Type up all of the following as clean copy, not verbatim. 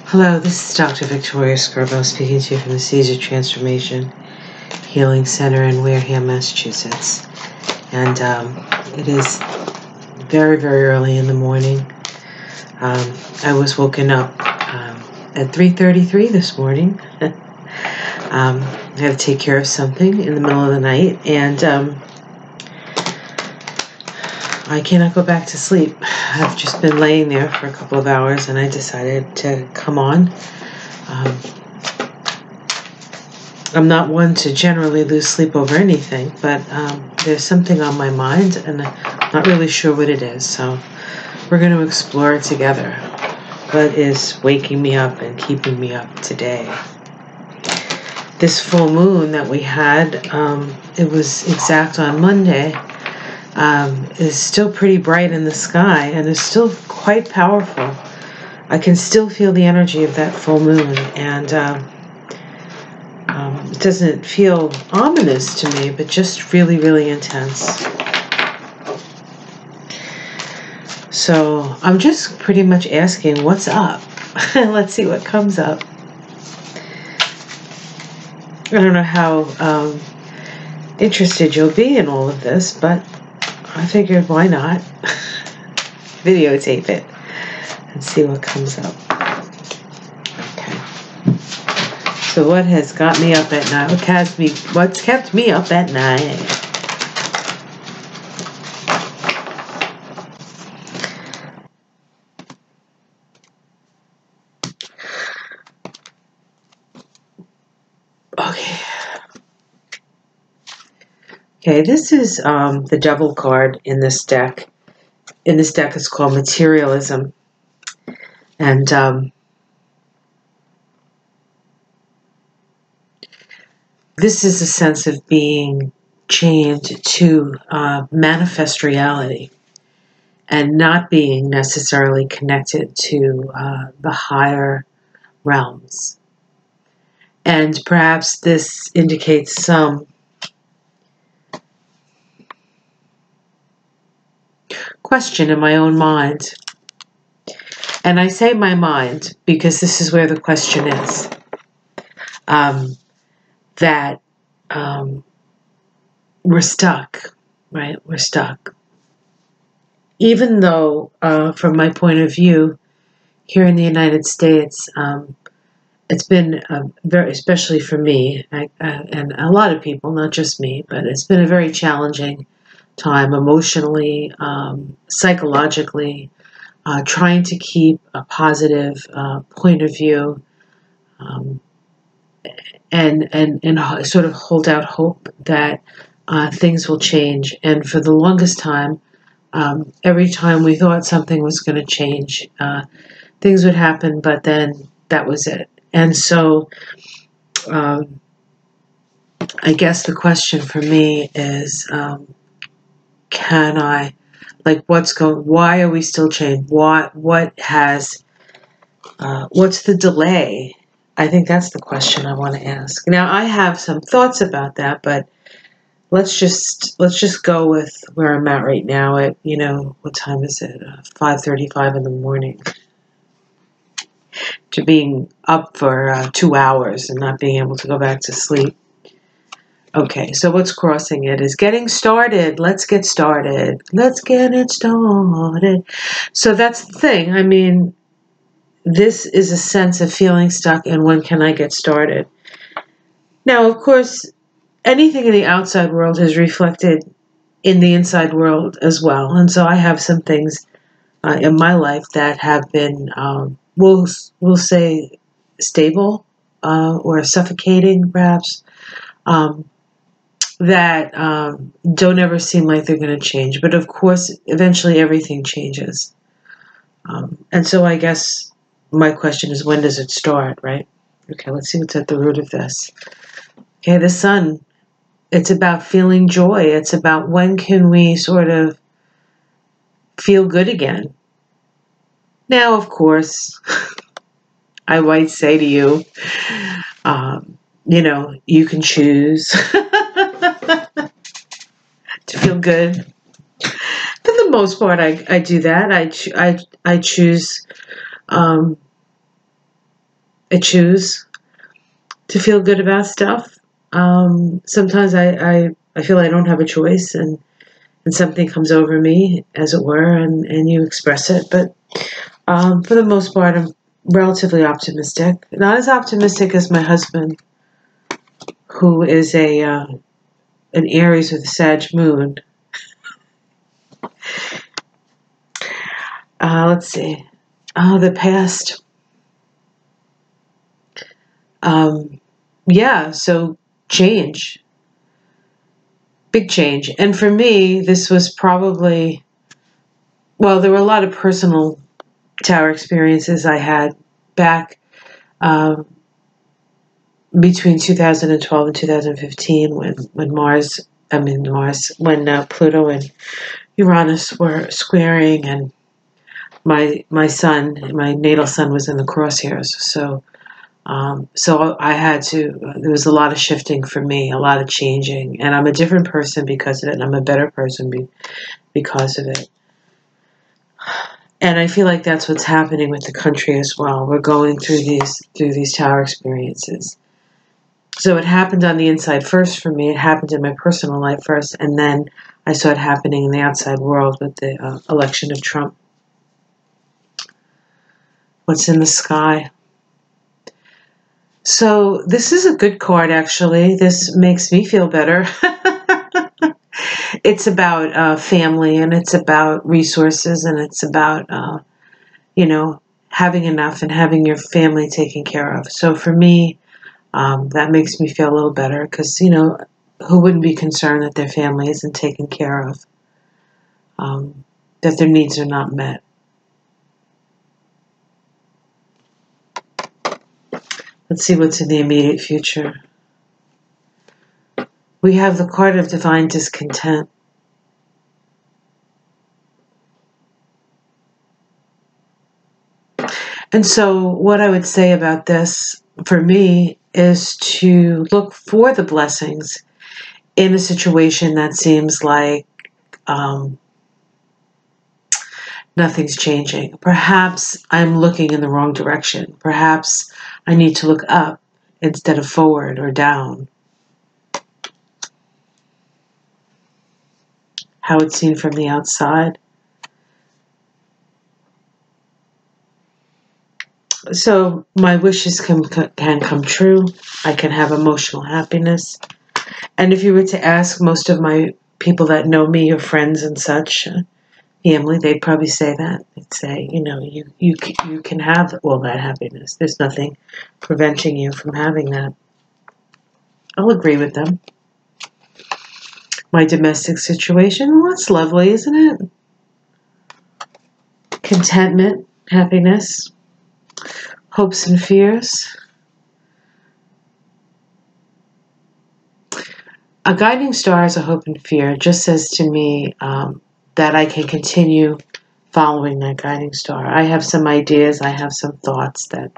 Hello, this is Dr. Victoria Scarborough speaking to you from the Seeds of Transformation Healing Center in Wareham, Massachusetts. And it is very, very early in the morning. I was woken up at 3:33 this morning. I had to take care of something in the middle of the night, and I cannot go back to sleep. I've just been laying there for a couple of hours, and I decided to come on. I'm not one to generally lose sleep over anything, but there's something on my mind, and I'm not really sure what it is, so we're going to explore it together. What is waking me up and keeping me up today? This full moon that we had, it was exact on Monday, is still pretty bright in the sky and is still quite powerful. I can still feel the energy of that full moon, and it doesn't feel ominous to me, but just really, really intense. So I'm just pretty much asking, what's up? Let's see what comes up. I don't know how interested you'll be in all of this, but I figured, why not? Videotape it and see what comes up. Okay. So what has got me up at night? What's kept me up at night? Okay, this is the Devil card in this deck. In this deck, it's called Materialism. And this is a sense of being chained to manifest reality and not being necessarily connected to the higher realms. And perhaps this indicates some question in my own mind. And I say my mind because this is where the question is. That we're stuck, right? We're stuck. Even though, from my point of view, here in the United States, it's been very, especially for me, and a lot of people, not just me, but it's been a very challenging time emotionally, psychologically, trying to keep a positive point of view, and sort of hold out hope that things will change. And for the longest time, every time we thought something was going to change, things would happen, but then that was it. And so I guess the question for me is, can I, why are we still chained? What's the delay? I think that's the question I want to ask. Now, I have some thoughts about that, but let's just go with where I'm at right now at, what time is it? 5:35 in the morning. To being up for 2 hours and not being able to go back to sleep. Okay, so what's crossing it is getting started. Let's get started. Let's get it started. So that's the thing. I mean, this is a sense of feeling stuck, and when can I get started? Now, of course, anything in the outside world is reflected in the inside world as well. And so I have some things in my life that have been, we'll say, stable or suffocating, perhaps, that don't ever seem like they're going to change. But of course, eventually everything changes. And so I guess my question is, when does it start, right? Okay, let's see what's at the root of this. Okay, the sun. It's about feeling joy. It's about when can we sort of feel good again. Now, of course, I might say to you, you can choose to feel good. For the most part, I do that. I choose I choose to feel good about stuff. Sometimes I feel I don't have a choice, and something comes over me, as it were, and you express it. But for the most part, I'm relatively optimistic. Not as optimistic as my husband, who is an Aries with a Sag moon. Let's see. The past. Yeah, so change. Big change. And for me, this was probably, well, there were a lot of personal tower experiences I had back between 2012 and 2015 when Pluto and Uranus were squaring, and my natal sun was in the crosshairs. So I had to, there was a lot of shifting for me, a lot of changing, and I'm a different person because of it, and I'm a better person because of it. And I feel like that's what's happening with the country as well. We're going through these tower experiences. So it happened on the inside first for me. It happened in my personal life first, and then I saw it happening in the outside world with the election of Trump. What's in the sky? So this is a good card, actually. This makes me feel better. It's about family, and it's about resources, and it's about, having enough and having your family taken care of. So for me, that makes me feel a little better because, who wouldn't be concerned that their family isn't taken care of, that their needs are not met. Let's see what's in the immediate future. We have the card of divine discontent. And so what I would say about this, for me, is to look for the blessings in a situation that seems like nothing's changing. Perhaps I'm looking in the wrong direction. Perhaps I need to look up instead of forward or down. How it's seen from the outside. So my wishes can come true. I can have emotional happiness. And if you were to ask most of my people that know me, or friends and such, family, they'd probably say that. They'd say, you can have all that happiness. There's nothing preventing you from having that. I'll agree with them. My domestic situation, well, that's lovely, isn't it? Contentment, happiness, hopes and fears. A guiding star as a hope and fear just says to me that I can continue following that guiding star. I have some ideas, I have some thoughts that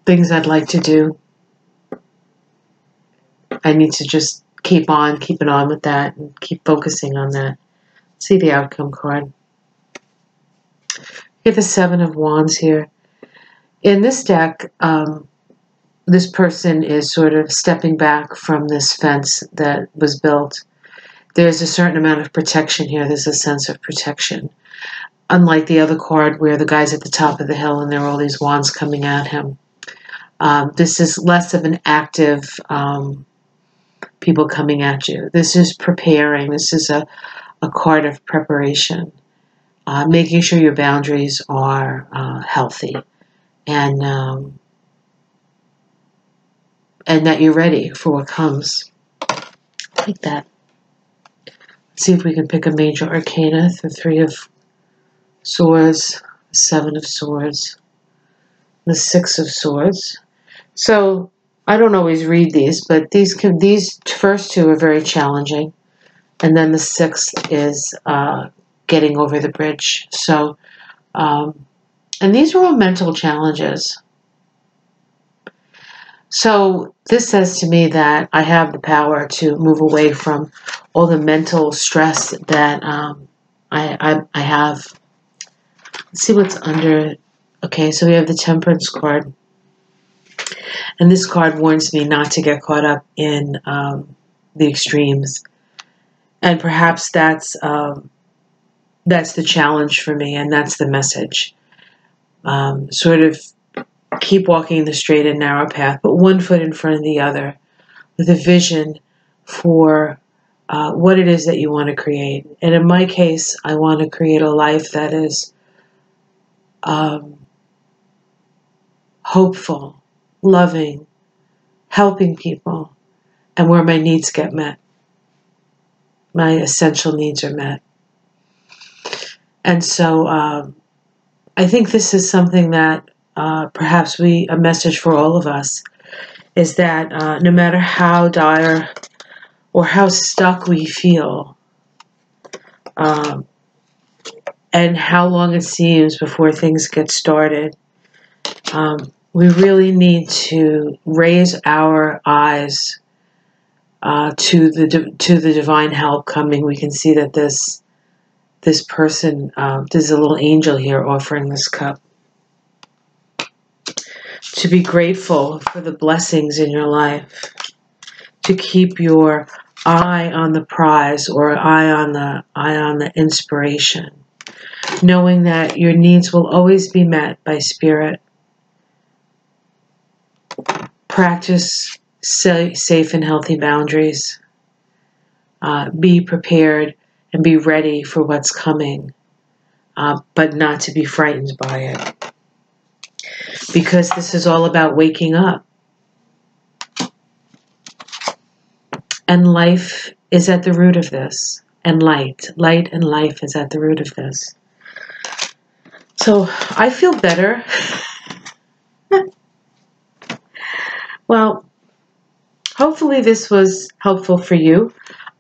things I'd like to do. I need to just keep it on with that and keep focusing on that. See the outcome card. We have the Seven of Wands here. In this deck, this person is sort of stepping back from this fence that was built. There's a certain amount of protection here. There's a sense of protection. Unlike the other card where the guy's at the top of the hill and there are all these wands coming at him. This is less of an active people coming at you. This is preparing. This is a card of preparation. Making sure your boundaries are healthy. And that you're ready for what comes. Like that. Let's see if we can pick a major arcana. The Three of Swords, the Seven of Swords, the Six of Swords. So I don't always read these, but these first two are very challenging, and then the sixth is getting over the bridge. So, and these are all mental challenges. So this says to me that I have the power to move away from all the mental stress that I have, let's see what's under. Okay, so we have the Temperance card. And this card warns me not to get caught up in the extremes. And perhaps that's the challenge for me, and that's the message. Sort of keep walking the straight and narrow path, but one foot in front of the other, with a vision for what it is that you want to create. And in my case, I want to create a life that is hopeful, loving, helping people, and where my needs get met. My essential needs are met. And so I think this is something that perhaps a message for all of us is that no matter how dire or how stuck we feel, and how long it seems before things get started, we really need to raise our eyes to the divine help coming. We can see that this person, there's a little angel here offering this cup. To be grateful for the blessings in your life. To keep your eye on the prize, or eye on the inspiration. Knowing that your needs will always be met by Spirit. Practice safe and healthy boundaries. Be prepared and be ready for what's coming, but not to be frightened by it. Because this is all about waking up. And life is at the root of this. And light and life is at the root of this. So I feel better. Well, hopefully this was helpful for you.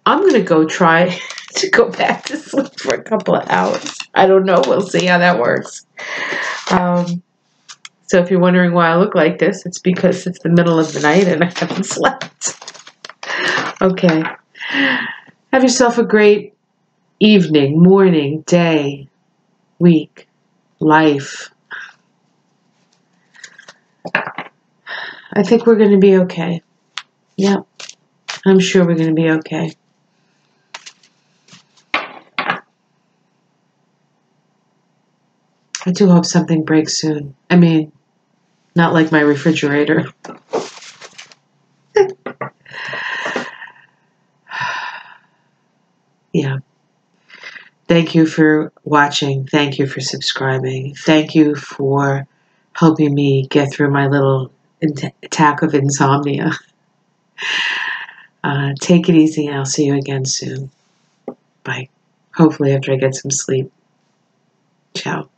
I'm going to go try to go back to sleep for a couple of hours. I don't know. We'll see how that works. So if you're wondering why I look like this, it's because it's the middle of the night and I haven't slept. Okay. Have yourself a great evening, morning, day, week, life. I think we're going to be okay. Yep. I'm sure we're going to be okay. I do hope something breaks soon. I mean, not like my refrigerator. Yeah. Thank you for watching. Thank you for subscribing. Thank you for helping me get through my little attack of insomnia. Take it easy, and I'll see you again soon. Bye. Hopefully after I get some sleep. Ciao.